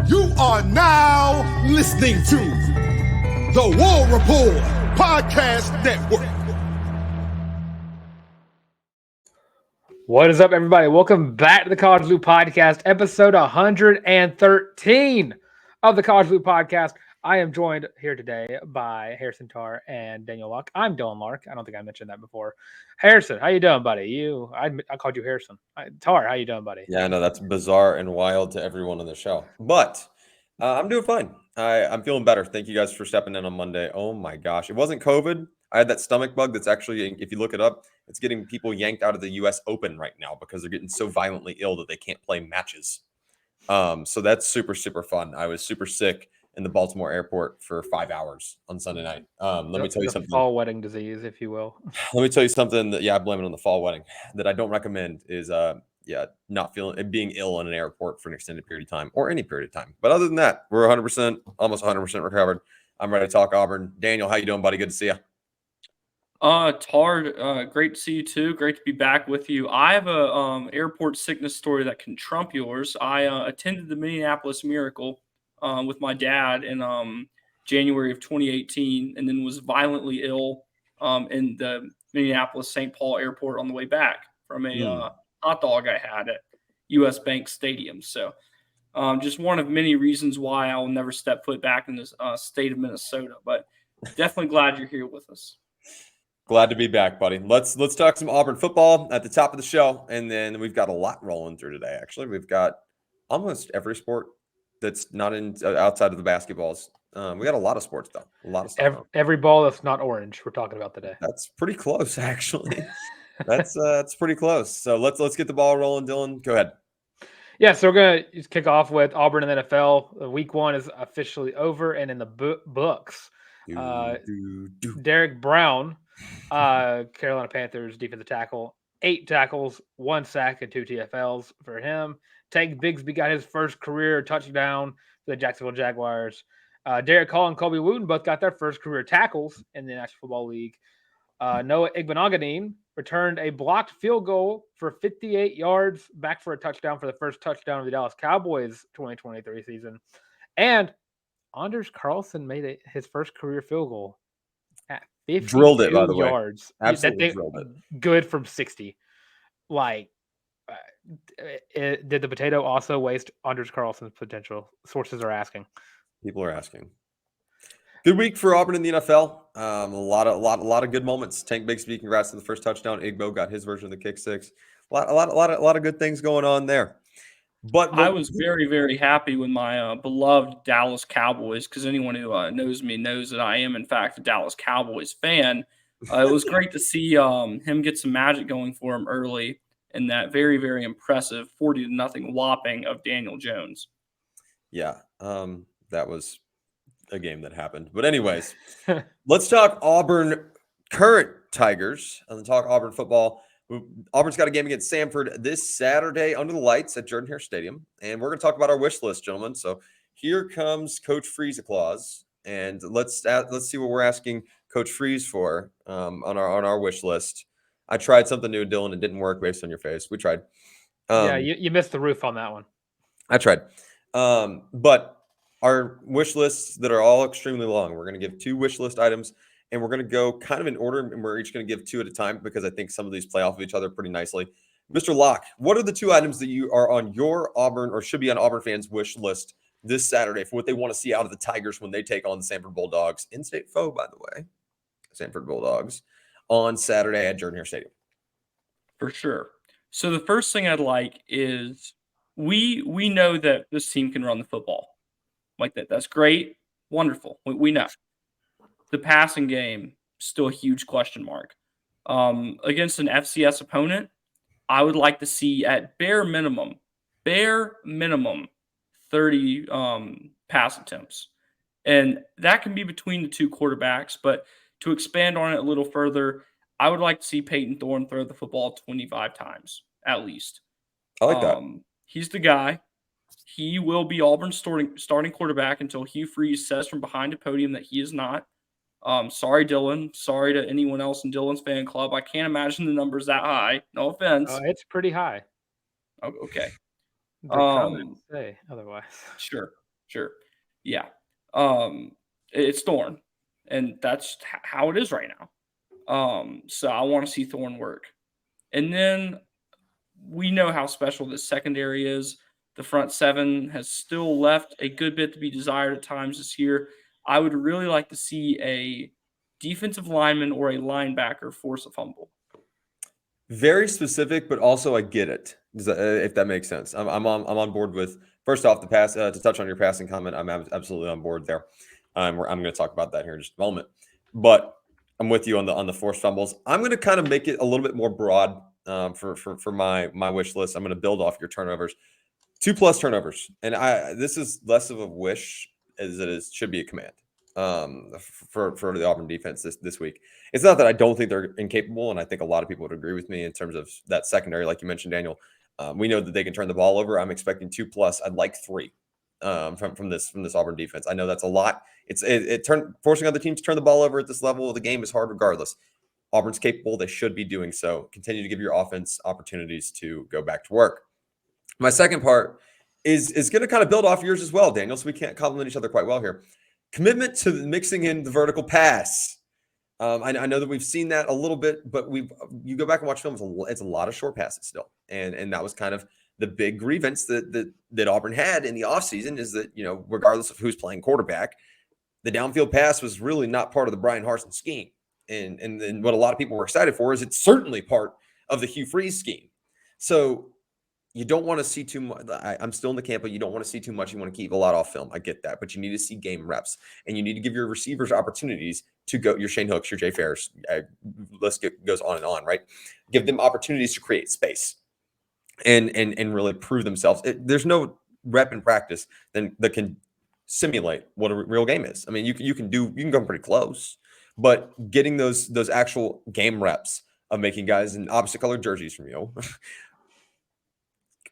You are now listening to the War Report Podcast Network. What is up, everybody? Welcome back to the College Loop Podcast, episode 113 of the College Loop Podcast. I am joined here today by Harrison Tarr and Daniel Locke. I'm Dylan Larck. I don't think I mentioned that before. Harrison, how you doing, buddy? I called you Harrison. Tarr, how you doing, buddy? Yeah, I know that's bizarre and wild to everyone on the show, but I'm doing fine. I'm feeling better. Thank you guys for stepping in on Monday. Oh my gosh, it wasn't COVID. I had that stomach bug that's actually, if you look it up, it's getting people yanked out of the U.S. Open right now because they're getting so violently ill that they can't play matches. So that's super, super fun. I was super sick in the Baltimore airport for 5 hours on Sunday night. Let me tell you something. Fall wedding disease, if you will. Let me tell you something that, I blame it on the fall wedding, that I don't recommend is, not feeling and being ill in an airport for an extended period of time or any period of time. But other than that, we're 100%, almost 100% recovered. I'm ready to talk Auburn. Daniel, how you doing, buddy? Good to see you. Tarr, great to see you too. Great to be back with you. I have a airport sickness story that can trump yours. I attended the Minneapolis Miracle with my dad in January of 2018, and then was violently ill in the Minneapolis St. Paul airport on the way back from a hot dog I had at U.S. Bank Stadium. So just one of many reasons why I will never step foot back in this state of Minnesota. But definitely glad you're here with us. Glad to be back, buddy. Let's talk some Auburn football at the top of the show, and then we've got a lot rolling through today. Actually, we've got almost every sport that's not in outside of the basketballs. We got a lot of sports though. A lot of stuff. Every ball that's not orange, we're talking about today. That's pretty close, actually. That's pretty close. So let's get the ball rolling, Dylan. Go ahead. Yeah, so we're gonna kick off with Auburn and the NFL. Week 1 is officially over and in the books. Derrick Brown, Carolina Panthers defensive tackle, 8 tackles, 1 sack, and 2 TFLs for him. Tank Bigsby got his first career touchdown for the Jacksonville Jaguars. Derek Hall and Kobe Wooten both got their first career tackles in the National Football League. Noah Igbenogany returned a blocked field goal for 58 yards back for a touchdown for the first touchdown of the Dallas Cowboys 2023 season. And Anders Carlson made his first career field goal at 52 drilled it, by the yards. Way. Absolutely drilled it. Good from 60. Did the potato also waste Anders Carlson's potential? Sources are asking. People are asking. Good week for Auburn in the NFL. A lot of good moments. Tank Bigsby, congrats on the first touchdown. Igbo got his version of the kick six. A lot of good things going on there. But I was very, very happy with my beloved Dallas Cowboys, because anyone who knows me knows that I am, in fact, a Dallas Cowboys fan. It was great to see him get some magic going for him early in that very, very impressive 40-0 whopping of Daniel Jones. Yeah, that was a game that happened. But anyways, let's talk Auburn current Tigers and then talk Auburn football. Auburn's got a game against Samford this Saturday under the lights at Jordan-Hare Stadium. And we're going to talk about our wish list, gentlemen. So here comes Coach Freeze Claus. And let's see what we're asking Coach Freeze for on our wish list. I tried something new, Dylan. It didn't work based on your face. We tried. You missed the roof on that one. I tried. But our wish lists that are all extremely long. We're going to give 2 wish list items, and we're going to go kind of in order, and we're each going to give 2 at a time because I think some of these play off of each other pretty nicely. Mr. Locke, what are the 2 items that you are on your Auburn or should be on Auburn fans' wish list this Saturday for what they want to see out of the Tigers when they take on the Samford Bulldogs, in-state foe, by the way, Samford Bulldogs, on Saturday at Jordan-Hare Stadium? For sure. So the first thing I'd like is we know that this team can run the football. Like that. That's great. Wonderful. We know. The passing game, still a huge question mark. Against an FCS opponent, I would like to see at bare minimum, 30 pass attempts. And that can be between the 2 quarterbacks. But to expand on it a little further, I would like to see Peyton Thorne throw the football 25 times, at least. I like that. He's the guy. He will be Auburn's starting quarterback until Hugh Freeze says from behind the podium that he is not. Sorry, Dylan. Sorry to anyone else in Dylan's fan club. I can't imagine the numbers that high. No offense. It's pretty high. Oh, okay. The comments say otherwise. Sure. Sure. Yeah. It's Thorne, and that's how it is right now. So I want to see Thorne work. And then we know how special this secondary is. The front seven has still left a good bit to be desired at times this year. I would really like to see a defensive lineman or a linebacker force a fumble. Very specific, but also I get it. If that makes sense. I'm on board with, first off, the pass, to touch on your passing comment. I'm absolutely on board there. I'm going to talk about that here in just a moment. But I'm with you on the forced fumbles. I'm going to kind of make it a little bit more broad for my wish list. I'm going to build off your turnovers, 2+ turnovers, and this is less of a wish as it should be a command for the Auburn defense this week. It's not that I don't think they're incapable, and I think a lot of people would agree with me in terms of that secondary, like you mentioned, Daniel. We know that they can turn the ball over. I'm expecting 2+. I'd like 3 from this Auburn defense. I know that's a lot. Forcing other teams to turn the ball over at this level of the game is hard regardless. Auburn's capable. They should be doing so. Continue to give your offense opportunities to go back to work. My second part is going to kind of build off yours as well, Daniel, so we can't compliment each other quite well here. Commitment to mixing in the vertical pass. I know that we've seen that a little bit, but you go back and watch film, it's a lot of short passes still. And that was kind of the big grievance that Auburn had in the offseason, is that, regardless of who's playing quarterback, the downfield pass was really not part of the Brian Harsin scheme. And what a lot of people were excited for is it's certainly part of the Hugh Freeze scheme. So you don't want to see too much. I'm still in the camp, but you don't want to see too much. You want to keep a lot off film. I get that, but you need to see game reps, and you need to give your receivers opportunities to go. Your Shane Hooks, your Jay Ferris, list goes on and on, right? Give them opportunities to create space and really prove themselves. There's no rep in practice that can simulate what a real game is. I mean, you can come pretty close, but getting those actual game reps of making guys in opposite colored jerseys from you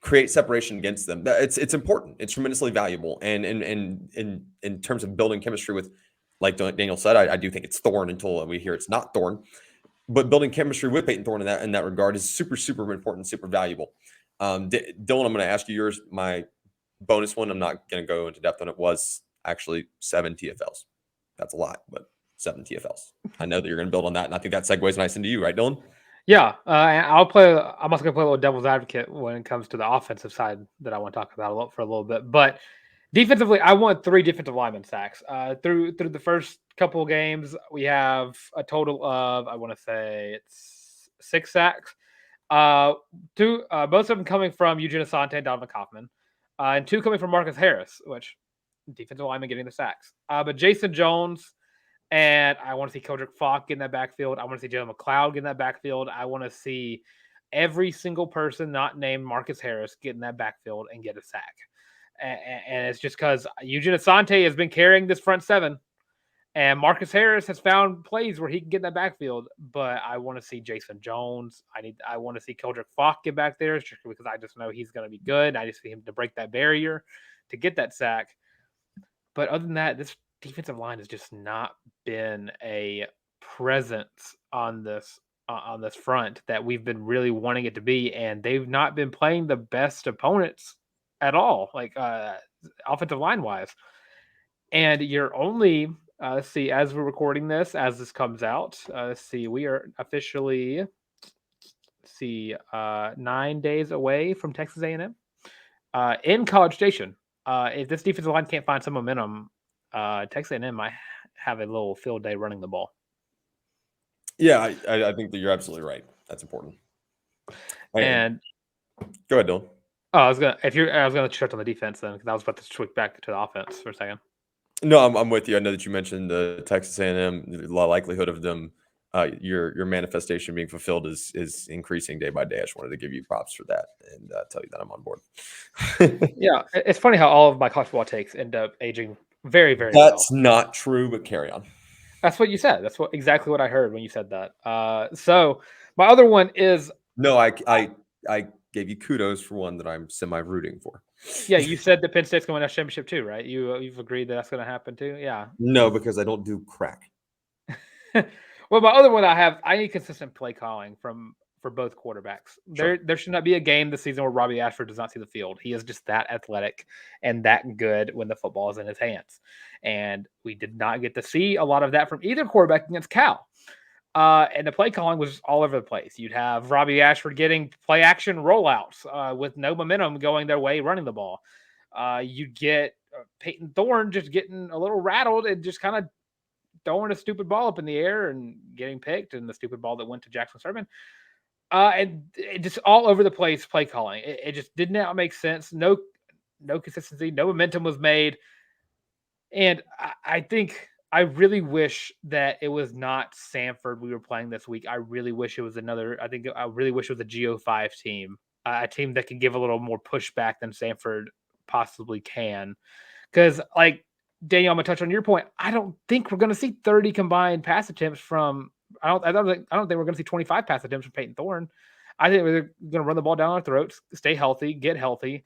create separation against them. It's important. It's tremendously valuable. And in terms of building chemistry with, like Daniel said, I do think it's Thorne until we hear it's not Thorne. But building chemistry with Peyton Thorne in that regard is super, super important, super valuable. Dylan, I'm going to ask you yours. My bonus one, I'm not going to go into depth on it, was actually 7 TFLs. That's a lot, but 7 TFLs. I know that you're going to build on that, and I think that segues nice into you, right, Dylan? Yeah, I'm also going to play a little devil's advocate when it comes to the offensive side that I want to talk about for a little bit. But defensively, I want 3 defensive lineman sacks. Through the first couple of games, we have a total of, I want to say it's 6 sacks. 2, both of them coming from Eugene Asante and Donovan Kaufman, and 2 coming from Marcus Harris, which defensive lineman getting the sacks. But Jason Jones. And I want to see Keldrick Falk in that backfield. I want to see Jalen McLeod in that backfield. I want to see every single person not named Marcus Harris get in that backfield and get a sack. And it's just because Eugene Asante has been carrying this front 7, and Marcus Harris has found plays where he can get in that backfield. But I want to see Jason Jones. I want to see Keldrick Falk get back there, strictly because I just know he's going to be good. I just need him to break that barrier to get that sack. But other than that, this defensive line has just not been a presence on this front that we've been really wanting it to be, and they've not been playing the best opponents at all, like offensive line wise. And you're only let's see, as we're recording this, as this comes out, let's see, we are officially 9 days away from Texas A&M in College Station. If this defensive line can't find some momentum, Texas A&M might have a little field day running the ball. Yeah, I think that you're absolutely right. That's important. And go ahead, Dylan. Oh, I was gonna touch on the defense then, because I was about to switch back to the offense for a second. No, I'm with you. I know that you mentioned the Texas A&M. The likelihood of them, your manifestation being fulfilled is increasing day by day. I just wanted to give you props for that and tell you that I'm on board. Yeah, it's funny how all of my college football takes end up aging very, very That's well. not true, but carry on. That's what you said. That's exactly what I heard when you said that. So my other one is no, I gave you kudos for one that I'm semi-rooting for. Yeah, you said that Penn State's going to win a championship too, right? You've agreed that's going to happen too. Yeah. No, because I don't do crack. Well, my other one I need consistent play calling from for both quarterbacks. There should not be a game this season where Robbie Ashford does not see the field. He is just that athletic and that good when the football is in his hands. And we did not get to see a lot of that from either quarterback against Cal. And the play calling was all over the place. You'd have Robbie Ashford getting play action rollouts with no momentum going their way running the ball. You'd get Peyton Thorne just getting a little rattled and just kind of throwing a stupid ball up in the air and getting picked, and the stupid ball that went to Jackson Sermon. And it just all over the place play calling. It just did not make sense. No consistency, no momentum was made. And I think I really wish that it was not Samford we were playing this week. I really wish it was I really wish it was a GO5 team, a team that can give a little more pushback than Samford possibly can. Because, like, Daniel, I'm gonna touch on your point. I don't think we're gonna see 30 combined pass attempts from. I don't think we're gonna see 25 pass attempts from Peyton Thorne. I think we're gonna run the ball down our throats, stay healthy, get healthy,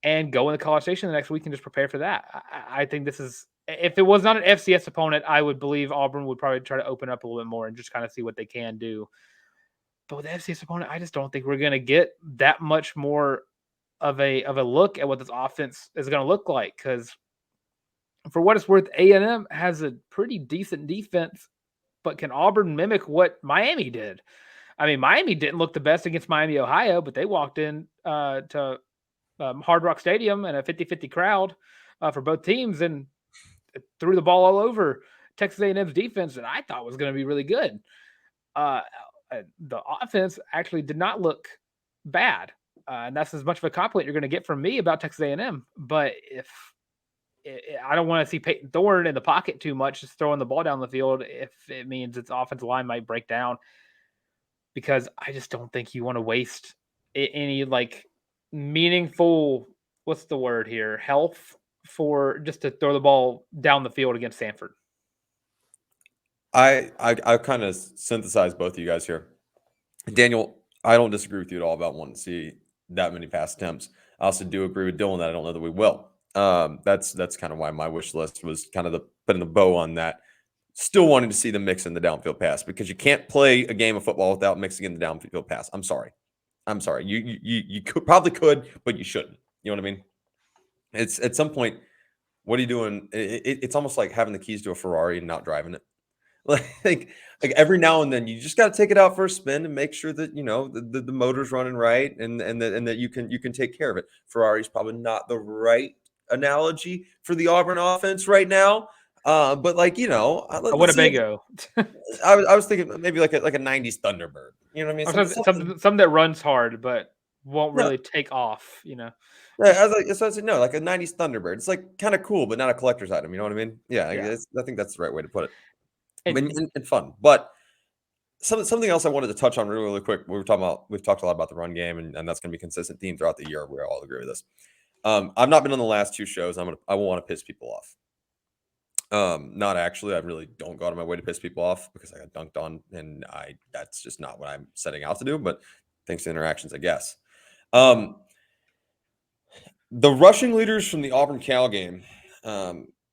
and go in the College Station the next week and just prepare for that. I think this is. If it was not an FCS opponent, I would believe Auburn would probably try to open up a little bit more and just kind of see what they can do. But with the FCS opponent, I just don't think we're gonna get that much more of a look at what this offense is gonna look like, because for what it's worth, A&M has a pretty decent defense, but can Auburn mimic what Miami did? I mean, Miami didn't look the best against Miami, Ohio, but they walked in to Hard Rock Stadium and a 50-50 crowd for both teams and threw the ball all over Texas A&M's defense that I thought was going to be really good. The offense actually did not look bad, and that's as much of a compliment you're going to get from me about Texas A&M. But I don't want to see Peyton Thorne in the pocket too much, just throwing the ball down the field if it means its offensive line might break down, because I just don't think you want to waste any like meaningful, what's the word here, health for just to throw the ball down the field against Samford. I kind of synthesized both of you guys here. Daniel, I don't disagree with you at all about wanting to see that many pass attempts. I also do agree with Dylan that I don't know that we will. That's kind of why my wish list was kind of putting the bow on that. Still wanting to see the mix in the downfield pass, because you can't play a game of football without mixing in the downfield pass. I'm sorry. You probably could, but you shouldn't. You know what I mean? It's at some point, what are you doing? It's almost like having the keys to a Ferrari and not driving it. Like every now and then you just got to take it out for a spin and make sure that, you know, the motor's running right and that you can take care of it. Ferrari's probably not the right analogy for the Auburn offense right now. But like, you know, a Winnebago. I was thinking maybe like a 90s Thunderbird. You know what I mean? Something that runs hard but won't really take off, you know. Yeah, I said no, like a 90s Thunderbird. It's like kind of cool, but not a collector's item. You know what I mean? Yeah. I think that's the right way to put it. And fun. But something else I wanted to touch on really quick. We've talked a lot about the run game, and that's going to be a consistent theme throughout the year. We all agree with this. I've not been on the last two shows. I won't want to piss people off. Not actually. I really don't go out of my way to piss people off because I got dunked on, and that's just not what I'm setting out to do. But thanks to interactions, I guess. The rushing leaders from the Auburn-Cal game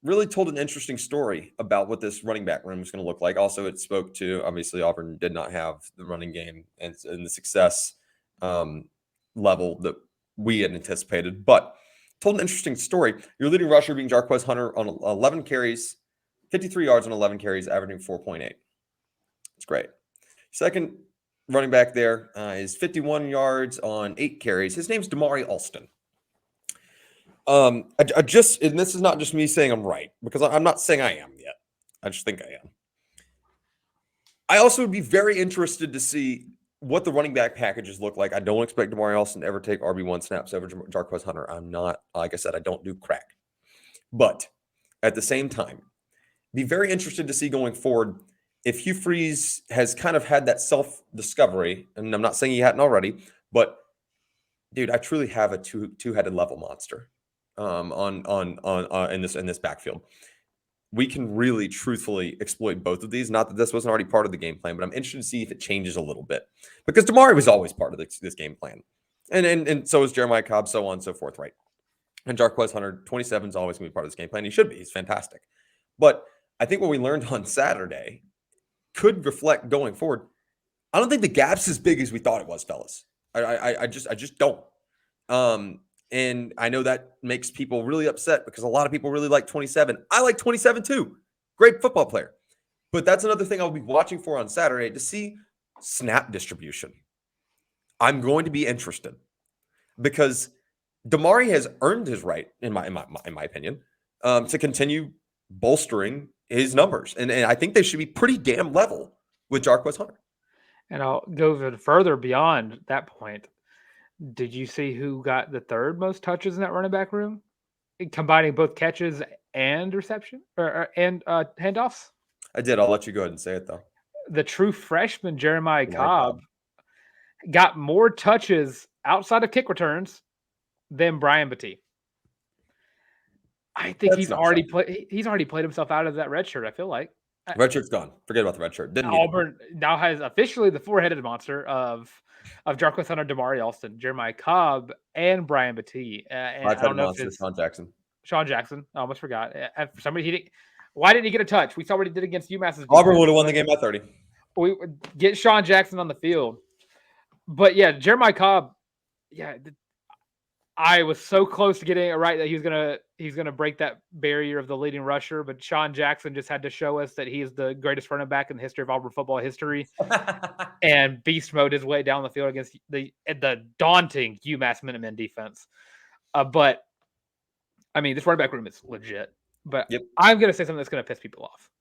really told an interesting story about what this running back room was going to look like. Also, it spoke to, obviously, Auburn did not have the running game and the success level that we had anticipated, but told an interesting story. Your leading rusher being Jarquez Hunter on 11 carries, 53 yards on 11 carries, averaging 4.8. It's great. Second running back there is 51 yards on 8 carries. His name's Damari Alston. I just, and this is not just me saying I'm right, because I'm not saying I am yet. I just think I am. I also would be very interested to see what the running back packages look like. I don't expect Damari Alston to ever take RB1 snaps over Jarquez Hunter. I'm not, like I said, I don't do crack. But at the same time, be very interested to see going forward if Hugh Freeze has kind of had that self-discovery, and I'm not saying he hadn't already, but dude, I truly have a two-headed level monster. In this backfield, we can really truthfully exploit both of these. Not that this wasn't already part of the game plan, but I'm interested to see if it changes a little bit, because Damari was always part of this game plan, and so is Jeremiah Cobb, so on and so forth, right? And Jarquez Hunter, 27 is always going to be part of this game plan. He should be. He's fantastic. But I think what we learned on Saturday could reflect going forward. I don't think the gap's as big as we thought it was, fellas. I just don't. And I know that makes people really upset because a lot of people really like 27. I like 27 too. Great football player. But that's another thing I'll be watching for on Saturday to see snap distribution. I'm going to be interested because Damari has earned his right, in my opinion, to continue bolstering his numbers, and I think they should be pretty damn level with Jarquez Hunter. And I'll go even further beyond that point. Did you see who got the third most touches in that running back room, combining both catches and reception and handoffs? I did. I'll let you go ahead and say it though. The true freshman Jeremiah My Cobb God. got more touches outside of kick returns than Brian Battie. I think That's he's not already shocking. played. He's already played himself out of that red shirt. I feel like Red shirt's gone. Forget about the red shirt. Didn't need it. Auburn now has officially the four-headed monster of Jarquez Hunter, Damari Alston, Jeremiah Cobb, and Brian Battie. And I don't know monster, if it's Sean Jackson. Sean Jackson. I almost forgot. For somebody, he didn't. Why didn't he get a touch? We saw what he did against UMass's. Auburn would have won the game by 30. We would get Sean Jackson on the field. But yeah, Jeremiah Cobb. Yeah, I was so close to getting it right that he's gonna break that barrier of the leading rusher. But Sean Jackson just had to show us that he is the greatest running back in the history of Auburn football history, and beast mode his way down the field against the daunting UMass Minutemen defense. But I mean, this running back room is legit. But Yep. I'm gonna say something that's gonna piss people off.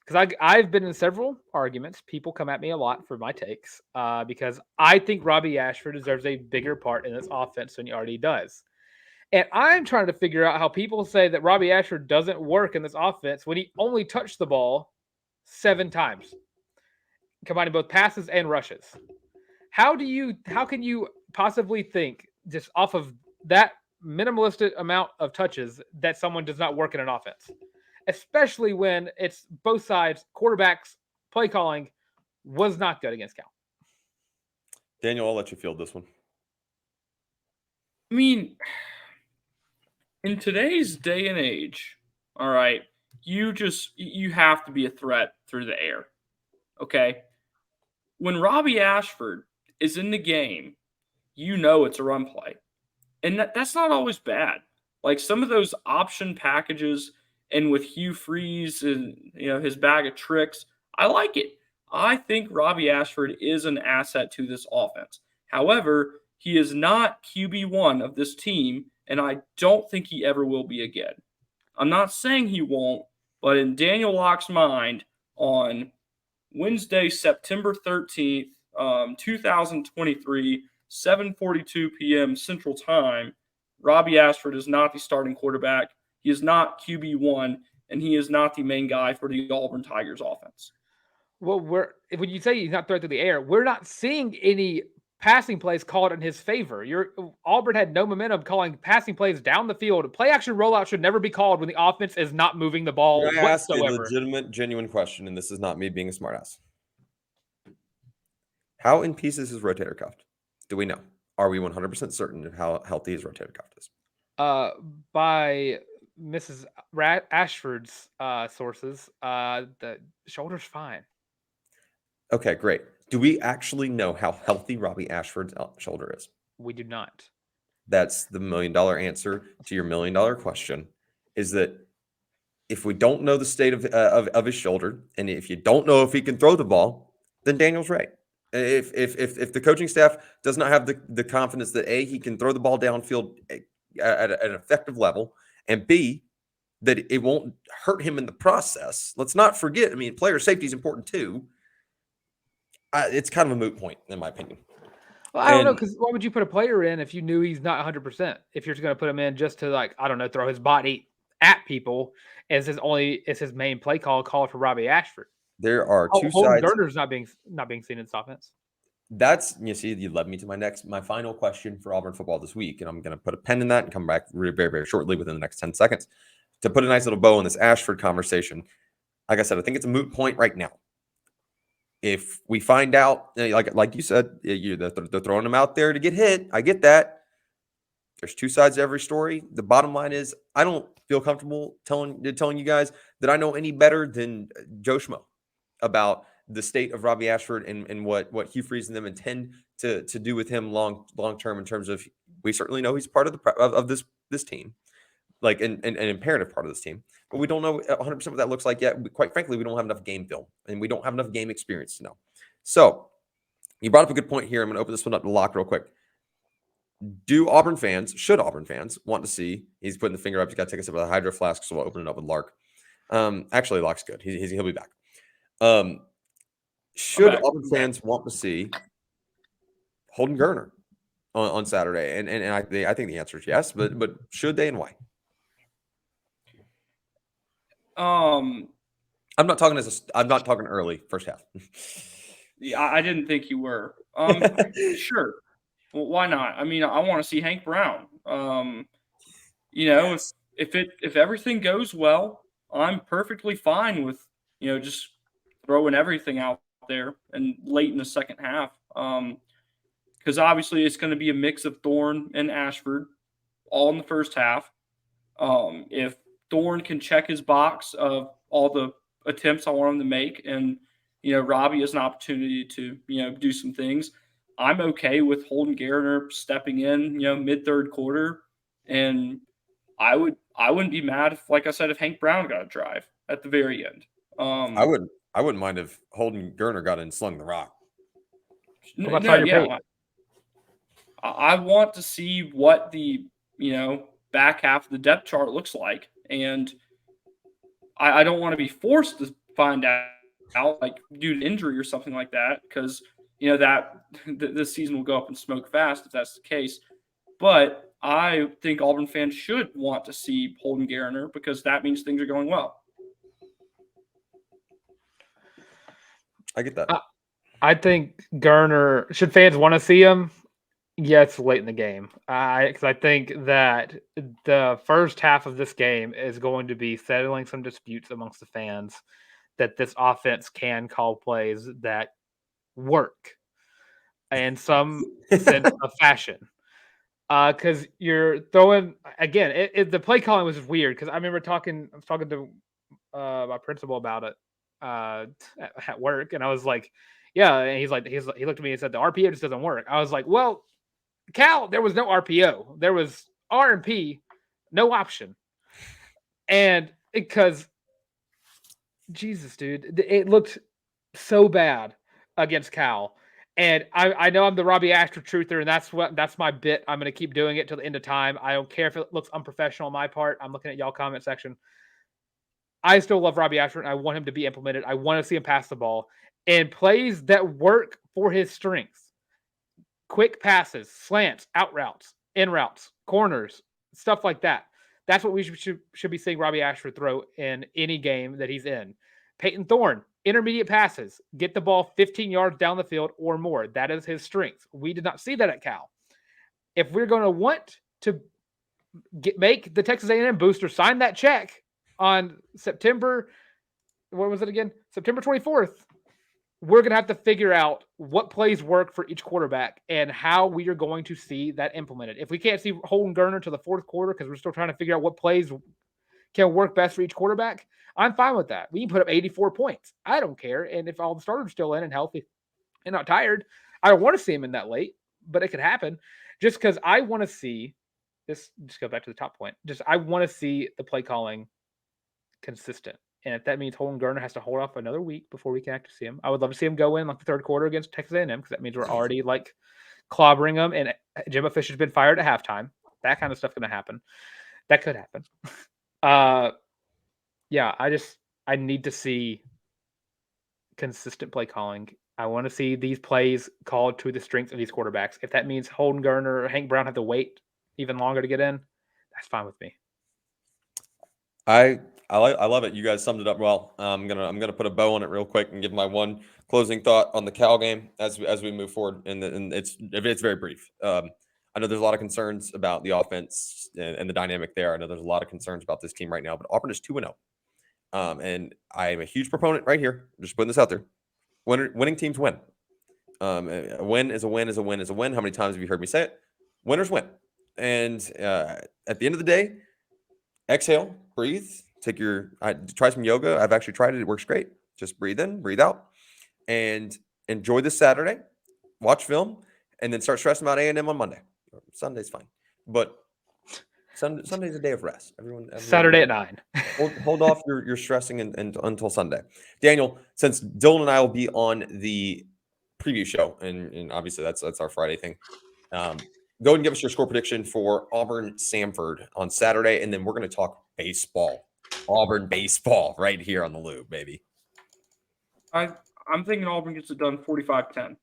Because I've been in several arguments. People come at me a lot for my takes because I think Robbie Ashford deserves a bigger part in this offense than he already does. And I'm trying to figure out how people say that Robbie Ashford doesn't work in this offense when he only touched the ball 7 times, combining both passes and rushes. How can you possibly think, just off of that minimalistic amount of touches, that someone does not work in an offense? Especially when it's both sides, quarterbacks, play calling was not good against Cal. Daniel, I'll let you field this one. I mean, in today's day and age, all right, you have to be a threat through the air. Okay? When Robbie Ashford is in the game, you know it's a run play. And that's not always bad. Like some of those option packages and with Hugh Freeze and his bag of tricks, I like it. I think Robbie Ashford is an asset to this offense. However, he is not QB1 of this team, and I don't think he ever will be again. I'm not saying he won't, but in Daniel Locke's mind, on Wednesday, September 13th, 2023, 7:42 p.m. Central Time, Robbie Ashford is not the starting quarterback. He is not QB1, and he is not the main guy for the Auburn Tigers offense. Well, when you say he's not thrown through the air, we're not seeing any passing plays called in his favor. Auburn had no momentum calling passing plays down the field. Play action rollout should never be called when the offense is not moving the ball I asked a whatsoever. legitimate, genuine question, and this is not me being a smartass. How in pieces is rotator cuffed? Do we know? Are we 100% certain of how healthy his rotator cuff is? By Mrs. Ashford's sources, the shoulder's fine. Okay, great. Do we actually know how healthy Robbie Ashford's shoulder is? We do not. That's the $1 million answer to your $1 million question, is that if we don't know the state of his shoulder, and if you don't know if he can throw the ball, then Daniel's right. If the coaching staff does not have the confidence that A, he can throw the ball downfield at an effective level, and B, that it won't hurt him in the process. Let's not forget, I mean, player safety is important too. It's kind of a moot point, in my opinion. Well, I don't know, because why would you put a player in if you knew he's not 100%? If you're just going to put him in just to, throw his body at people as his main play call for Robbie Ashford. There are two Holden sides. Gerner's not being seen in this offense. You led me to my final question for Auburn football this week, and I'm going to put a pen in that and come back very, very shortly within the next 10 seconds to put a nice little bow on this Ashford conversation. Like I said, I think it's a moot point right now. If we find out, like you said, they're throwing him out there to get hit. I get that. There's two sides to every story. The bottom line is I don't feel comfortable telling you guys that I know any better than Joe Schmo about the state of Robbie Ashford and what Hugh Freeze and them intend to do with him long term in terms of, we certainly know he's part of this team, like an imperative part of this team, but we don't know 100% what that looks like yet. Quite frankly, we don't have enough game film and we don't have enough game experience to know. So you brought up a good point here. I'm going to open this one up to Locke real quick. Should Auburn fans want to see, he's putting the finger up, he's got to take a sip of the hydro flask, so we'll open it up with Larck. Actually, Locke's good. He'll be back. Should Auburn fans want to see Holden Geriner on Saturday? And I think the answer is yes, but should they and why? I'm not talking early first half. Yeah, I didn't think you were. Sure. Well, why not? I mean, I want to see Hank Brown. Yes. If everything goes well, I'm perfectly fine with, just throwing everything out there and late in the second half. Because obviously it's going to be a mix of Thorne and Ashford all in the first half. If Thorne can check his box of all the attempts I want him to make, and Robbie has an opportunity to do some things, I'm okay with Holden Geriner stepping in mid third quarter, and I wouldn't be mad if Hank Brown got a drive at the very end. I wouldn't mind if Holden Geriner got in and slung the rock. I want to see what the back half of the depth chart looks like, and I don't want to be forced to find out like due to injury or something like that, because that this season will go up in smoke fast if that's the case. But I think Auburn fans should want to see Holden Geriner, because that means things are going well. I get that. I think Geriner, should fans want to see him? Yes, late in the game. Because I think that the first half of this game is going to be settling some disputes amongst the fans, that this offense can call plays that work in some sense of fashion. Because you're throwing, again, the play calling was weird, because I remember I was talking to my principal about it at work, and I was like, yeah, and he looked at me and said the RPO just doesn't work. I was like, well, Cal, there was no RPO, there was R&P, no option. And because Jesus, dude, it looked so bad against Cal. And I know I'm the Robbie Ashford truther, and that's my bit. I'm going to keep doing it till the end of time. I don't care if it looks unprofessional on my part. I'm looking at y'all comment section. I still love Robbie Ashford, and I want him to be implemented. I want to see him pass the ball and plays that work for his strengths. Quick passes, slants, out routes, in routes, corners, stuff like that. That's what we should be seeing Robbie Ashford throw in any game that he's in. Peyton Thorne, intermediate passes, get the ball 15 yards down the field or more. That is his strength. We did not see that at Cal. If we're going to want to make the Texas A&M booster sign that check on September 24th, we're going to have to figure out what plays work for each quarterback and how we are going to see that implemented. If we can't see Holden Geriner to the fourth quarter because we're still trying to figure out what plays can work best for each quarterback, I'm fine with that. We can put up 84 points. I don't care. And if all the starters are still in and healthy and not tired, I don't want to see him in that late, but it could happen. Just because I want to see this, just go back to the top point. I want to see the play calling consistent. And if that means Holden Geriner has to hold off another week before we can actually see him, I would love to see him go in like the third quarter against Texas A&M, because that means we're already like clobbering them. And Jimbo Fisher's been fired at halftime. That kind of stuff going to happen. That could happen. Yeah, I need to see consistent play calling. I want to see these plays called to the strength of these quarterbacks. If that means Holden Geriner or Hank Brown have to wait even longer to get in, that's fine with me. I love it. You guys summed it up well. I'm gonna put a bow on it real quick and give my one closing thought on the Cal game as we move forward. And it's very brief. I know there's a lot of concerns about the offense and the dynamic there. I know there's a lot of concerns about this team right now, but Auburn is 2-0. And I am a huge proponent right here. Just putting this out there. Winning teams win. A win is a win is a win is a win. How many times have you heard me say it? Winners win. And at the end of the day, exhale, breathe, try some yoga. I've actually tried it. It works great. Just breathe in, breathe out. and enjoy this Saturday, watch film, and then start stressing about A&M on Monday. Sunday's fine, but Sunday's a day of rest. Everyone Saturday at 9. hold off your stressing and until Sunday. Daniel, since Dylan and I will be on the preview show, and obviously that's our Friday thing. Go ahead and give us your score prediction for Auburn Samford on Saturday, and then we're going to talk baseball. Auburn baseball right here on the Loop, baby. I'm thinking Auburn gets it done 45-10.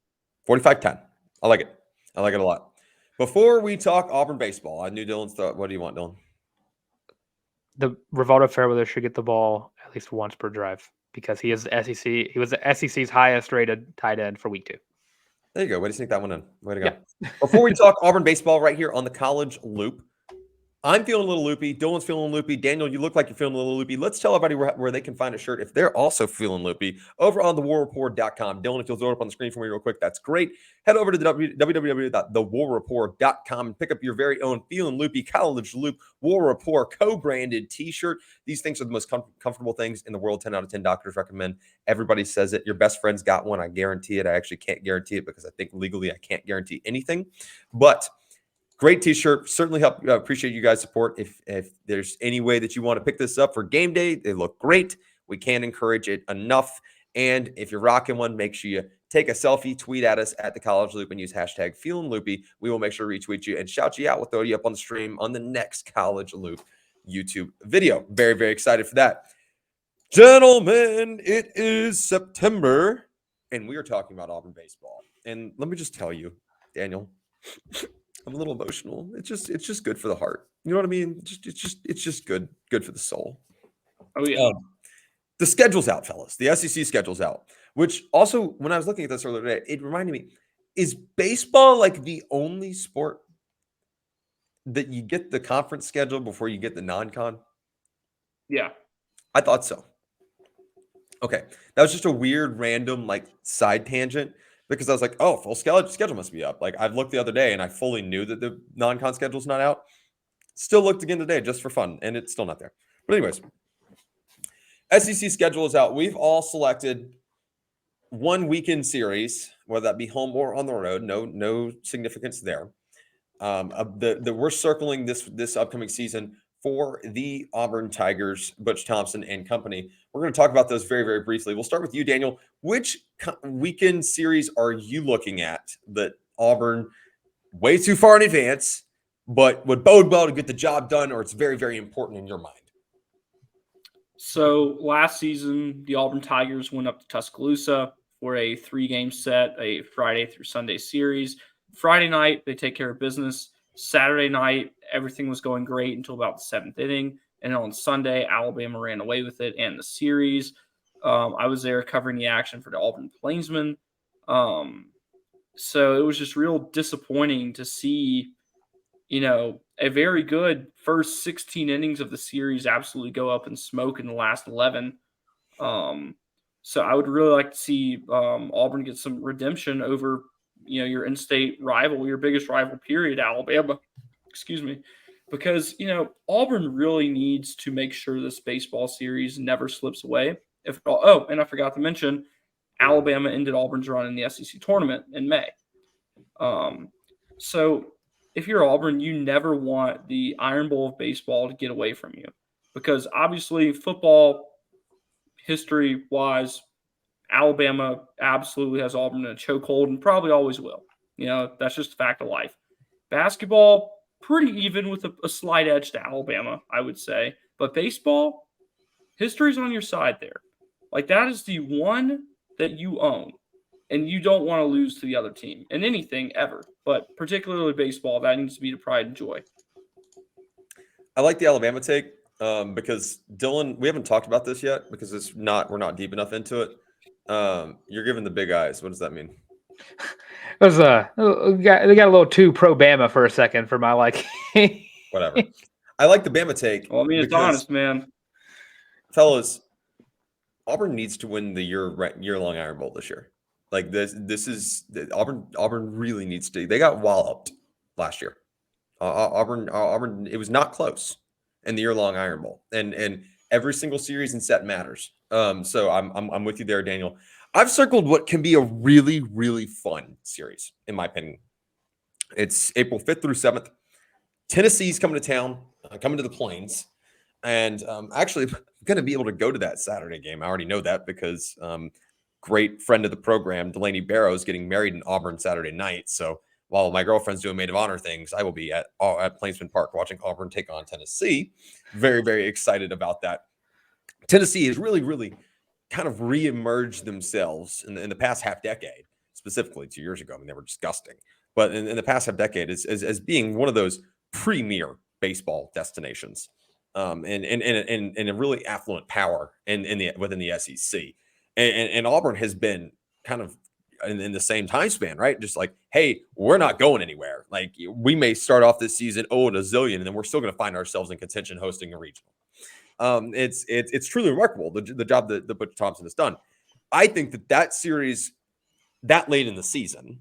45-10. I like it. I like it a lot. Before we talk Auburn baseball, I knew Dylan's thought. What do you want, Dylan? The Rivaldo Fairweather should get the ball at least once per drive because he is SEC. He was the SEC's highest rated tight end for week 2. There you go. Way to sneak that one in. Way to go. Yeah. Before we talk Auburn baseball right here on the College Loop, I'm feeling a little loopy. Dylan's feeling loopy. Daniel, you look like you're feeling a little loopy. Let's tell everybody where they can find a shirt if they're also feeling loopy over on thewarreport.com. Dylan, if you'll throw it up on the screen for me real quick, that's great. Head over to www.thewarreport.com and pick up your very own Feeling Loopy College Loop War Report co-branded t-shirt. These things are the most comfortable things in the world. 10 out of 10 doctors recommend. Everybody says it. Your best friend's got one. I guarantee it. I actually can't guarantee it because I think legally I can't guarantee anything. But great t-shirt. Certainly help. Appreciate you guys' support. If there's any way that you want to pick this up for game day, they look great. We can't encourage it enough. And if you're rocking one, make sure you take a selfie, tweet at us at the College Loop, and use hashtag Feeling Loopy. We will make sure to retweet you and shout you out. We'll throw you up on the stream on the next College Loop YouTube video. Very, very excited for that. Gentlemen, it is September, and we are talking about Auburn baseball. And let me just tell you, Daniel, I'm a little emotional. It's just good for the heart. You know what I mean? It's just good for the soul. Oh yeah. The schedule's out, fellas. The SEC schedule's out. Which also, when I was looking at this earlier today, it reminded me: is baseball like the only sport that you get the conference schedule before you get the non-con? Yeah. I thought so. Okay, that was just a weird, random side tangent. Because I was like, oh, full schedule must be up. Like, I've looked the other day and I fully knew that the non-con schedule's not out. Still looked again today just for fun, and it's still not there. But anyways, SEC schedule is out. We've all selected one weekend series, whether that be home or on the road. No significance there. We're circling this upcoming season for the Auburn Tigers, Butch Thompson and company. We're going to talk about those very, very briefly. We'll start with you, Daniel. Which weekend series are you looking at that Auburn way too far in advance, but would bode well to get the job done, or it's very, very important in your mind? So last season, the Auburn Tigers went up to Tuscaloosa for a 3-game set, a Friday through Sunday series. Friday night, they take care of business. Saturday night, everything was going great until about the 7th inning. And on Sunday, Alabama ran away with it and the series. I was there covering the action for the Auburn Plainsmen. So it was just real disappointing to see, a very good first 16 innings of the series absolutely go up in smoke in the last 11. So I would really like to see Auburn get some redemption over your in-state rival, your biggest rival, period, Alabama. Excuse me. Because, Auburn really needs to make sure this baseball series never slips away. And I forgot to mention, Alabama ended Auburn's run in the SEC tournament in May. So if you're Auburn, you never want the Iron Bowl of baseball to get away from you. Because obviously, football, history-wise, Alabama absolutely has Auburn in a chokehold and probably always will. That's just a fact of life. Basketball, pretty even with a slight edge to Alabama, I would say. But baseball, history's on your side there. That is the one that you own, and you don't want to lose to the other team in anything ever. But particularly baseball, that needs to be the pride and joy. I like the Alabama take because Dylan, we haven't talked about this yet because we're not deep enough into it. You're giving the big eyes. What does that mean? It was they got a little too pro Bama for a second for my liking. Whatever. I like the Bama take. Well, it's honest, man. Fellas, Auburn needs to win the year-long Iron Bowl this year. This is Auburn really needs to. They got walloped last year. Auburn. It was not close in the year-long Iron Bowl, and every single series and set matters. So I'm with you there, Daniel. I've circled what can be a really, really fun series, in my opinion. It's April 5th through 7th. Tennessee's coming to town, coming to the Plains. And actually, I'm going to be able to go to that Saturday game. I already know that because great friend of the program, Delaney Barrow, is getting married in Auburn Saturday night. So while my girlfriend's doing maid of honor things, I will be at Plainsman Park watching Auburn take on Tennessee. Very, very excited about that. Tennessee has really, really kind of re-emerged themselves in the past half decade, specifically 2 years ago. I mean, they were disgusting. But in the past half decade, as being one of those premier baseball destinations, and a really affluent power within the SEC, and Auburn has been kind of in the same time span, right? Just like, hey, we're not going anywhere. Like, we may start off this season 0-0, and then we're still going to find ourselves in contention hosting a regional. It's truly remarkable the job that Butch Thompson has done. I think that series that late in the season,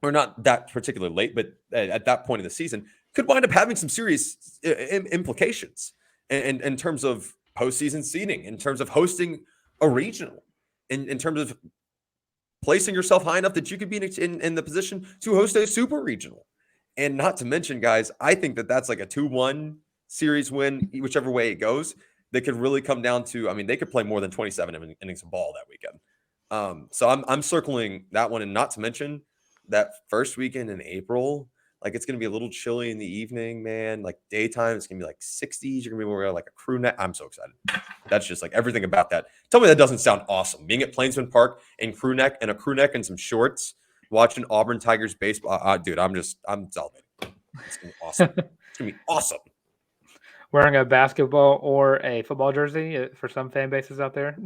or not that particularly late, but at that point in the season, could wind up having some serious implications in terms of postseason seeding, in terms of hosting a regional, in terms of placing yourself high enough that you could be in the position to host a super regional. And not to mention, guys, I think that's like a 2-1 series win, whichever way it goes. That could really come down to, I mean, they could play more than 27 innings of ball that weekend. So I'm circling that one, and not to mention that first weekend in April, like, it's going to be a little chilly in the evening, man. Like, daytime, it's going to be like 60s. You're going to be wearing like a crew neck. I'm so excited. That's just like everything about that. Tell me that doesn't sound awesome. Being at Plainsman Park in crew neck and some shorts, watching Auburn Tigers baseball. Dude, I'm salivating. It's going to be awesome. It's going to be awesome. Wearing a basketball or a football jersey for some fan bases out there.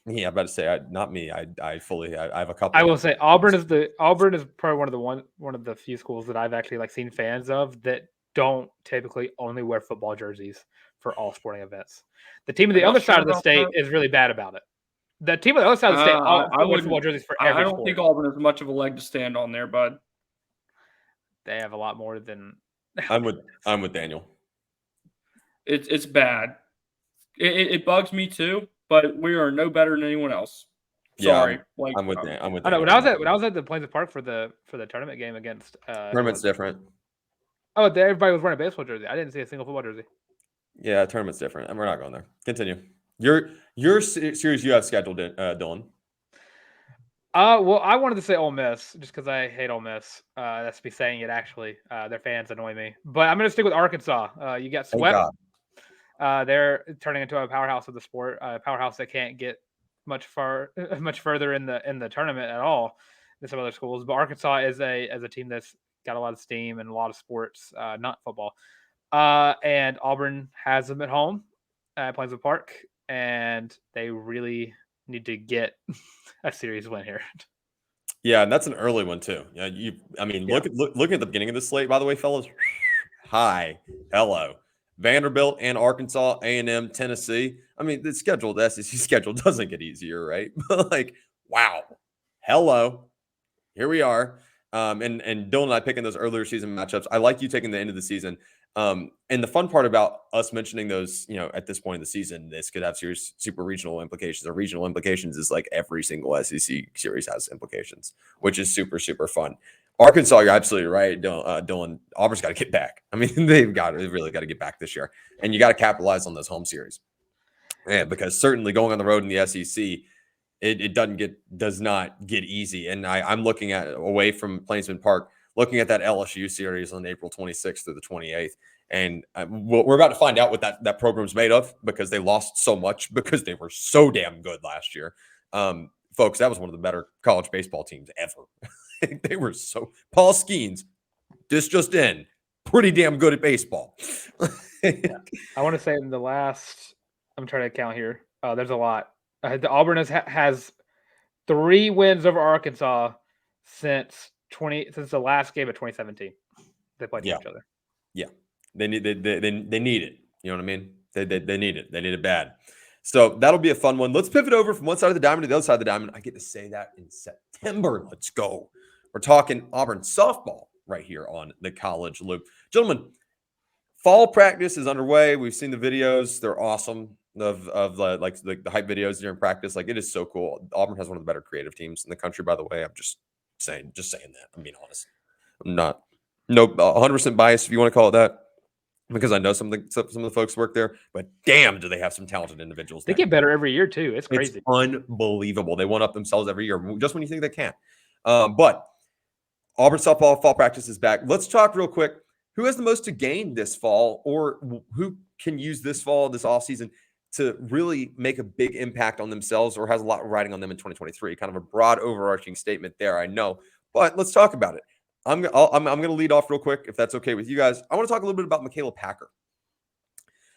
Yeah, I'm about to say, not me. I have a couple. I will say Auburn is probably one of the few schools that I've actually like seen fans of that don't typically only wear football jerseys for all sporting events. The team of the other side of the state is really bad about it. The team of the other side of the state wear football jerseys for every sport. I don't think Auburn has much of a leg to stand on there, bud. They have a lot more than. I'm with Daniel. It's bad. It bugs me too, but we are no better than anyone else. Sorry, yeah, I'm with Daniel. I know when I was at the Plainsman Park for the tournament game against. Tournament's different. Oh, everybody was wearing a baseball jersey. I didn't see a single football jersey. Yeah, tournament's different, and we're not going there. Continue. Your series you have scheduled, Dylan. Well, I wanted to say Ole Miss just because I hate Ole Miss. That's me saying it. Actually, their fans annoy me. But I'm going to stick with Arkansas. You got swept. They're turning into a powerhouse of the sport. A powerhouse that can't get much further in the tournament at all than some other schools. But Arkansas is a team that's got a lot of steam and a lot of sports, not football. And Auburn has them at home at Plainsman Park, and they really need to get a series win here. Yeah, and that's an early one too. Yeah, looking at the beginning of the slate, by the way, fellas. Hi, hello, Vanderbilt and Arkansas, A&M, Tennessee. I mean, the SEC schedule doesn't get easier, right? But like, wow, hello, here we are. And Dylan and I picking those earlier season matchups. I like you taking the end of the season. And the fun part about us mentioning those, at this point in the season, this could have serious super regional implications or regional implications is like every single SEC series has implications, which is super, super fun. Arkansas, you're absolutely right, Dylan. Auburn's got to get back. I mean, they've really got to get back this year, and you got to capitalize on those home series. Yeah, because certainly going on the road in the SEC, it does not get easy. And I'm looking at away from Plainsman Park, looking at that LSU series on April 26th through the 28th. And we're about to find out what that program's made of because they lost so much because they were so damn good last year. Folks, that was one of the better college baseball teams ever. They were Paul Skeens, just in, pretty damn good at baseball. Yeah. I want to say in the last, I'm trying to count here. There's a lot. The Auburn has 3 wins over Arkansas since the last game of 2017. They played each other. Yeah, they need it. You know what I mean? They need it. They need it bad. So that'll be a fun one. Let's pivot over from one side of the diamond to the other side of the diamond. I get to say that in September. Let's go. We're talking Auburn softball right here on the College Loop, gentlemen. Fall practice is underway. We've seen the videos. They're awesome. of like the hype videos during practice. Like, it is so cool. Auburn has one of the better creative teams in the country, by the way. I'm just saying that. I'm being honest. I'm not 100% biased, if you want to call it that, because I know some of the folks work there. But damn, do they have some talented individuals? They get better every year too. It's crazy. It's unbelievable. They one up themselves every year, just when you think they can't. But Auburn softball fall practice is back. Let's talk real quick. Who has the most to gain this fall, or who can use this fall, this offseason, to really make a big impact on themselves, or has a lot riding on them in 2023? Kind of a broad, overarching statement there, I know. But let's talk about it. I'm going to lead off real quick, if that's okay with you guys. I want to talk a little bit about Michaela Packer.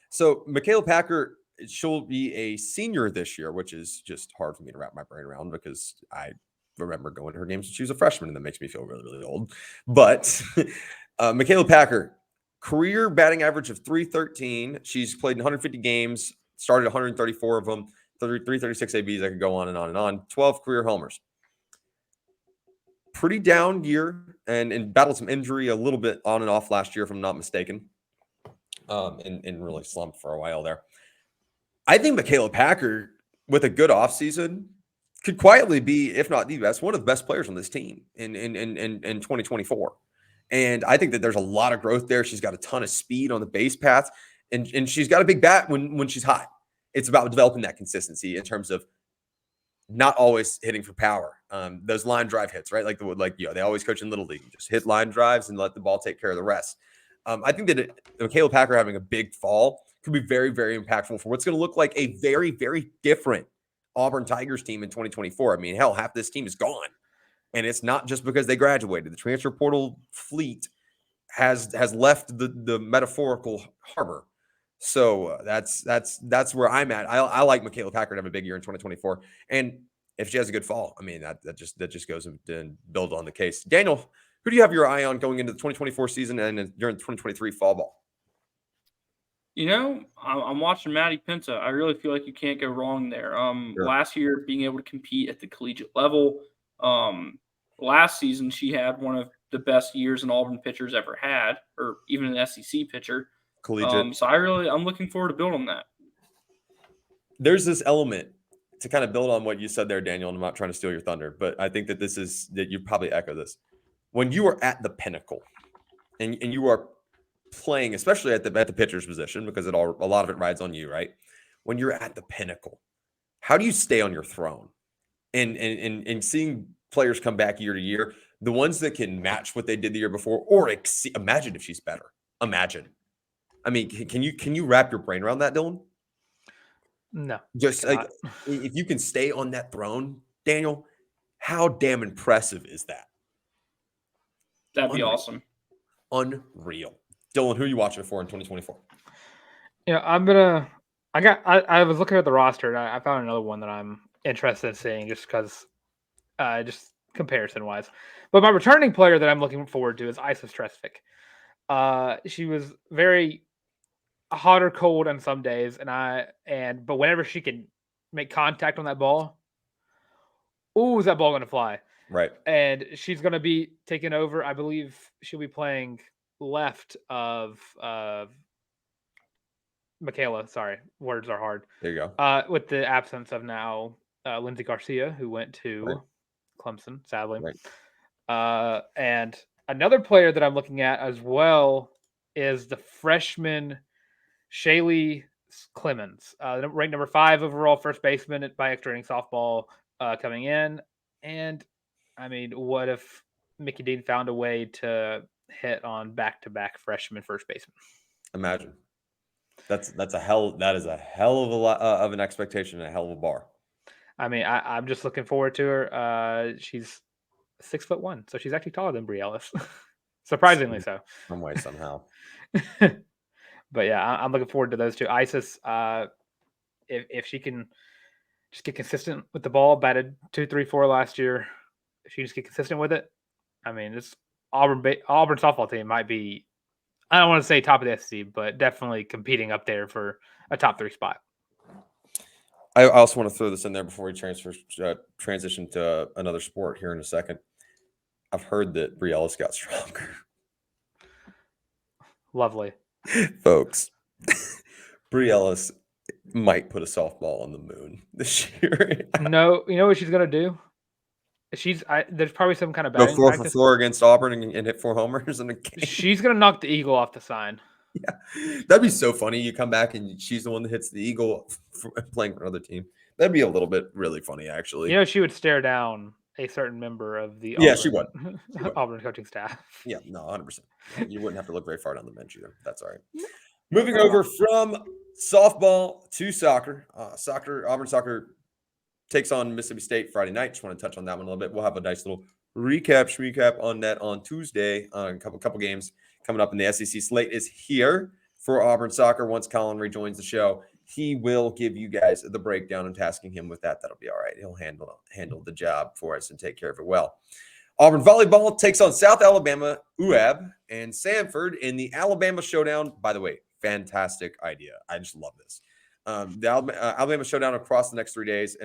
So Michaela Packer, she'll be a senior this year, which is just hard for me to wrap my brain around, because I remember going to her games when she was a freshman, and that makes me feel really, really old. But Michaela Packer, career batting average of 313. She's played in 150 games, started 134 of them, 336 ABs. I could go on and on and on. 12 career homers. Pretty down year, and battled some injury a little bit on and off last year, if I'm not mistaken. And really slumped for a while there. I think Michaela Packer, with a good offseason, could quietly be, if not the best, one of the best players on this team in 2024. And I think that there's a lot of growth there. She's got a ton of speed on the base path, and she's got a big bat when she's hot. It's about developing that consistency in terms of not always hitting for power. Those line drive hits, right? They always coach in Little League. You just hit line drives and let the ball take care of the rest. I think that Michaela Packer having a big fall could be very, very impactful for what's going to look like a very, very different Auburn Tigers team in 2024. I mean, hell, half this team is gone. And it's not just because they graduated. The transfer portal fleet has left the metaphorical harbor. So that's where I'm at. I like Michaela Packer to have a big year in 2024. And if she has a good fall, I mean, that just goes and build on the case. Daniel, who do you have your eye on going into the 2024 season and during the 2023 fall ball? You know, I'm watching Maddie Pinta. I really feel like you can't go wrong there. Sure. Last year, being able to compete at the collegiate level. Last season, she had one of the best years an Auburn pitcher's ever had, or even an SEC pitcher. Collegiate. So I'm looking forward to building that. There's this element to kind of build on what you said there, Daniel, and I'm not trying to steal your thunder, but I think that you probably echo this. When you are at the pinnacle and you are playing, especially at the pitcher's position, because a lot of it rides on you, right? When you're at the pinnacle, how do you stay on your throne? And seeing players come back year to year, the ones that can match what they did the year before, or imagine if she's better. Imagine. I mean, can you wrap your brain around that, Dylan? No. Just like, if you can stay on that throne, Daniel, how damn impressive is that? That'd be awesome. Unreal. Dylan, who are you watching for in 2024? Yeah, I was looking at the roster, and I found another one that I'm interested in seeing, just because, just comparison wise. But my returning player that I'm looking forward to is Isa Stresvik. She was very hot or cold on some days, but whenever she can make contact on that ball, is that ball going to fly? Right. And she's going to be taking over. I believe she'll be playing left of Michaela. Sorry, words are hard. There you go. With the absence of now Lindsey Garcia, who went to Clemson, sadly. Right. And another player that I'm looking at as well is the freshman Shaylee Clemens, ranked number 5 overall first baseman by extra inning softball coming in. And I mean, what if Mickey Dean found a way to hit on back-to-back freshman first baseman? Imagine. That is a hell of a lot of an expectation and a hell of a bar. I mean, I'm just looking forward to her. She's 6'1", so she's actually taller than Bri Ellis. Surprisingly so. Some way, somehow. But yeah, I'm looking forward to those two. Isis, if she can just get consistent with the ball, batted 2-3-4 last year. If she just get consistent with it, I mean, this Auburn softball team might be, I don't want to say top of the SEC, but definitely competing up there for a top 3 spot. I also want to throw this in there before we transition to another sport here in a second. I've heard that Bri Ellis got stronger. Lovely. Folks, Bri Ellis might put a softball on the moon this year. No, you know what she's gonna do? There's probably some kind of Go batting 4 for practice. 4 against Auburn and hit 4 homers in a game. She's gonna knock the eagle off the sign. Yeah, that'd be so funny. You come back and she's the one that hits the eagle playing for another team. That'd be a little bit really funny, actually. You know, she would stare down a certain member of the Yeah, Auburn, she would. She would. Auburn coaching staff. Yeah, no, 100%. You wouldn't have to look very far down the bench either. That's all right. Moving over from softball to soccer. Auburn soccer takes on Mississippi State Friday night. Just want to touch on that one a little bit. We'll have a nice little recap on that on Tuesday. A couple games coming up in the SEC slate is here for Auburn soccer. Once Colin rejoins the show, he will give you guys the breakdown and tasking him with that. That'll be all right. He'll handle the job for us and take care of it well. Auburn volleyball takes on South Alabama, UAB, and Samford in the Alabama Showdown. By the way, fantastic idea. I just love this. The Alabama Showdown across the next 3 days,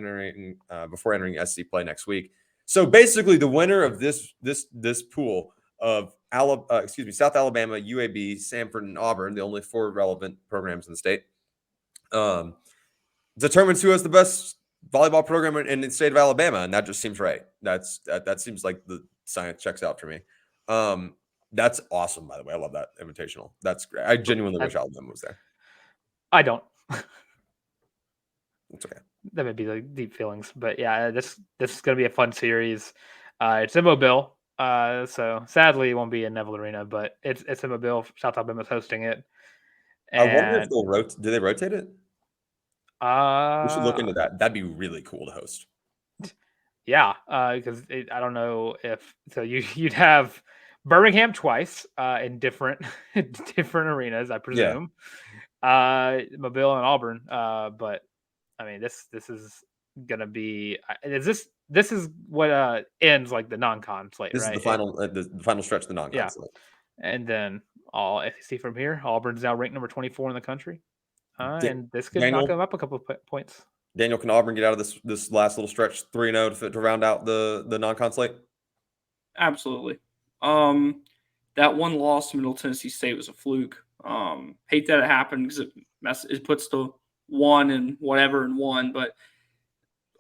before entering SC play next week. So basically, the winner of this pool of South Alabama, UAB, Samford, and Auburn, the only 4 relevant programs in the state, determines who has the best volleyball program in the state of Alabama, and that just seems right. That seems like the science checks out for me. That's awesome, by the way. I love that invitational. That's great. I genuinely wish Alabama was there. I don't. It's okay. That might be like deep feelings, but yeah, this is gonna be a fun series. It's in Mobile, so sadly it won't be in Neville Arena, but it's in Mobile. South Alabama's hosting it. I wonder if they'll rotate. Do they rotate it? We should look into Uh, that. That'd be really cool to host. yeah, because I don't know if so. You'd have Birmingham twice in different different arenas, I presume. Mobile and Auburn, but I mean this is gonna be. This is what ends like the non-con slate, This right? is the final the final stretch of the non-con Yeah. slate. And then all SEC from here. Auburn's now ranked number 24 in the country, and this could Daniel? knock them up a couple of points. Daniel, can Auburn get out of this last little stretch 3-0 to round out the non-con slate? Absolutely. That one loss to Middle Tennessee State was a fluke. Hate that it happened because it puts the 1 and whatever and 1, but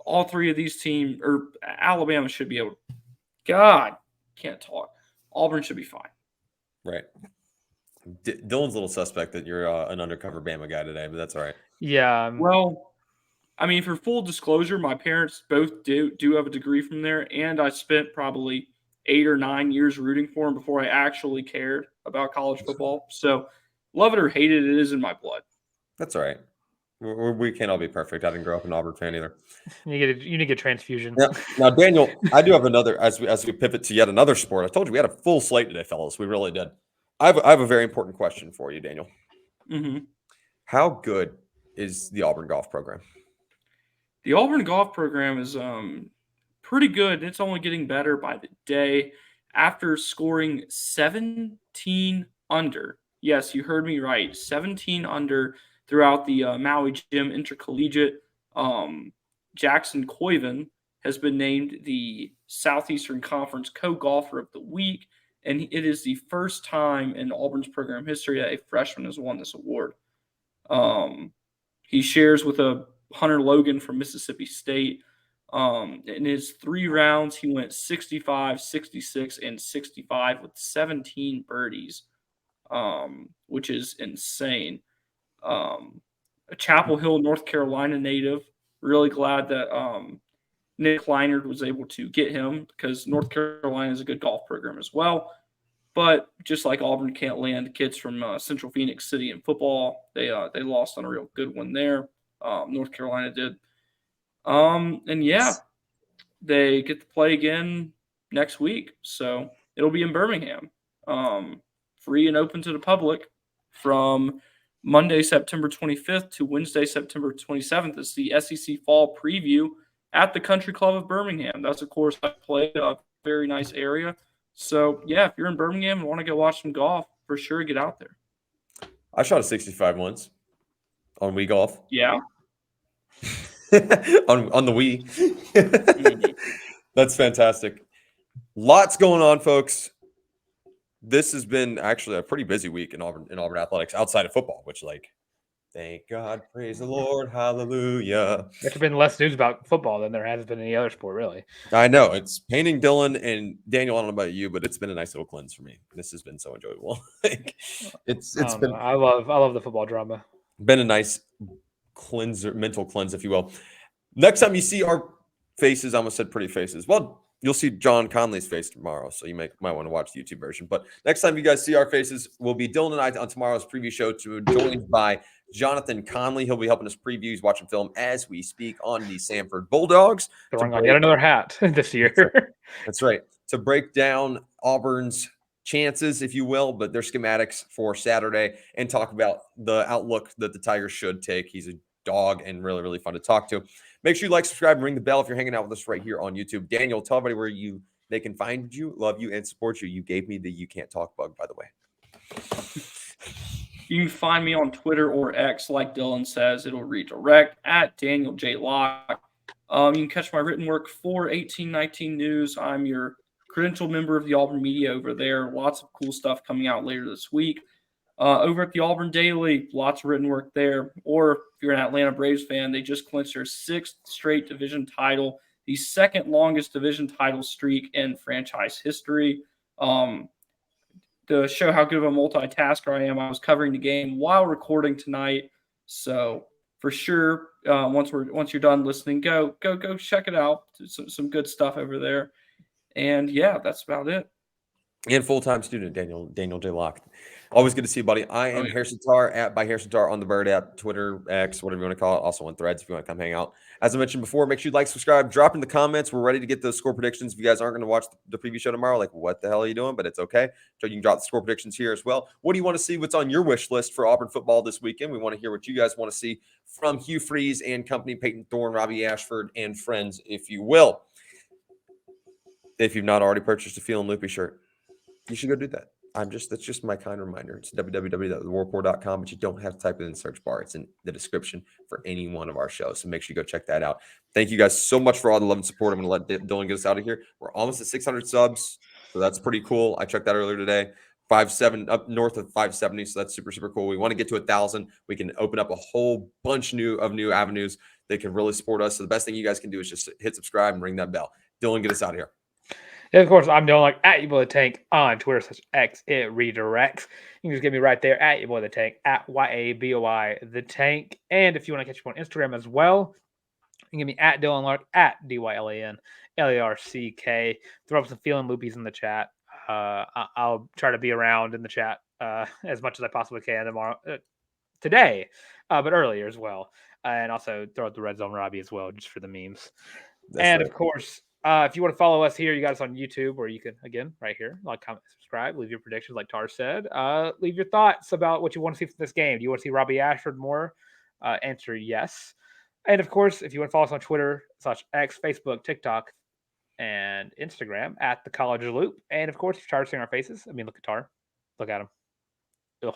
all 3 of these teams, or Alabama should be able to. God, can't talk. Auburn should be fine. Right. Dylan's a little suspect that you're an undercover Bama guy today, but that's all right. Yeah. Well, I mean, for full disclosure, my parents both do have a degree from there, and I spent probably 8 or 9 years rooting for them before I actually cared about college football. So, love it or hate it, it is in my blood. That's all right. We can't all be perfect. I didn't grow up an Auburn fan either. You need to get transfusion. Now, Daniel, I do have another as we pivot to yet another sport. I told you we had a full slate today, fellas. We really did. I have a very important question for you, Daniel. Mm-hmm. How good is the Auburn golf program? The Auburn golf program is pretty good. It's only getting better by the day. After scoring 17 under, yes, you heard me right, 17 under throughout the Maui Gym Intercollegiate, Jackson Coyven has been named the Southeastern Conference Co-Golfer of the Week, and it is the first time in Auburn's program history that a freshman has won this award. He shares with Hunter Logan from Mississippi State. In his 3 rounds, he went 65, 66, and 65 with 17 birdies, which is insane. A Chapel Hill, North Carolina native. Really glad that Nick Leinard was able to get him because North Carolina is a good golf program as well. But just like Auburn can't land kids from Central Phoenix City in football, they lost on a real good one there. North Carolina did. And yeah, they get to play again next week. So it'll be in Birmingham. Free and open to the public from Monday, September 25th to Wednesday, September 27th. It's the SEC Fall Preview at the Country Club of Birmingham. That's, of course, I play a very nice area. So, yeah, if you're in Birmingham and want to go watch some golf, for sure get out there. I shot a 65 once on Wii Golf. Yeah. on the Wii. That's fantastic. Lots going on, folks. This has been actually a pretty busy week in Auburn athletics outside of football, which Thank God, praise the Lord, hallelujah. There's been less news about football than there has been any other sport, really. I know it's painting Dylan and Daniel. I don't know about you, but it's been a nice little cleanse for me. This has been so enjoyable. Like, it's I don't know. I love the football drama. been a nice cleanser, mental cleanse, if you will. Next time you see our faces, I almost said pretty faces. Well, you'll see John Conley's face tomorrow, so you might want to watch the YouTube version. But next time you guys see our faces, will be Dylan and I on tomorrow's preview show, joined by Jonathan Conley. He'll be helping us preview. He's watching film as we speak on the Samford Bulldogs. Throwing on yet another hat this year. That's right. To break down Auburn's chances, if you will, but their schematics for Saturday, and talk about the outlook that the Tigers should take. He's a dog and really, really fun to talk to. Make sure you like, subscribe, and ring the bell if you're hanging out with us right here on YouTube. Daniel, tell everybody where they can find you, love you, and support you. You gave me the you can't talk bug, by the way. You can find me on Twitter or X, like Dylan says. It'll redirect at DanielJLocke. You can catch my written work for 1819 News. I'm your credentialed member of the Auburn media over there. Lots of cool stuff coming out later this week. Over at the Auburn Daily, lots of written work there. Or if you're an Atlanta Braves fan, they just clinched their 6th straight division title, the second longest division title streak in franchise history. To show how good of a multitasker I am, I was covering the game while recording tonight. So for sure, once you're done listening, go check it out. Some good stuff over there. And yeah, that's about it. And full-time student, DanielJLocke. Always good to see you, buddy. I am Harrison Tarr, by Harrison Tarr on the Bird app, Twitter, X, whatever you want to call it. Also on Threads if you want to come hang out. As I mentioned before, make sure you like, subscribe, drop in the comments. We're ready to get those score predictions. If you guys aren't going to watch the preview show tomorrow, like, what the hell are you doing? But it's okay. So you can drop the score predictions here as well. What do you want to see? What's on your wish list for Auburn football this weekend? We want to hear what you guys want to see from Hugh Freeze and company, Peyton Thorne, Robbie Ashford, and friends, if you will. If you've not already purchased a Feelin' Loopy shirt, you should go do that. That's just my kind reminder. It's www.thewarreport.com, but you don't have to type it in the search bar. It's in the description for any one of our shows. So make sure you go check that out. Thank you guys so much for all the love and support. I'm going to let Dylan get us out of here. We're almost at 600 subs. So that's pretty cool. I checked that earlier today. 570 up north of 570. So that's super, super cool. We want to get to 1,000. We can open up a whole bunch of new avenues that can really support us. So the best thing you guys can do is just hit subscribe and ring that bell. Dylan, get us out of here. And of course, I'm DanielJLocke at your boy the Tank on Twitter /X. It redirects. You can just get me right there at your boy the Tank at YABOI the Tank. And if you want to catch me on Instagram as well, you can get me at DylanLarck at DYLANLARCK. Throw up some Feelin' Loopies in the chat. I'll try to be around in the chat as much as I possibly can today, but earlier as well. And also throw out the Red Zone Robbie as well, just for the memes. That's right. Of course, if you want to follow us here, you got us on YouTube, or you can, again, right here, like, comment, subscribe, leave your predictions like Tarr said. Leave your thoughts about what you want to see from this game. Do you want to see Robbie Ashford more? Answer yes. And, of course, if you want to follow us on Twitter /X, Facebook, TikTok, and Instagram at The College Loop. And, of course, Tarr seeing our faces. I mean, look at Tarr. Look at him. Ugh.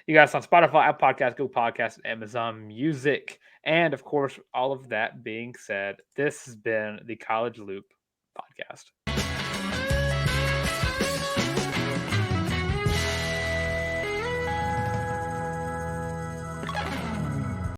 You got us on Spotify, Apple Podcasts, Google Podcasts, and Amazon Music. And, of course, all of that being said, this has been the College Loop podcast.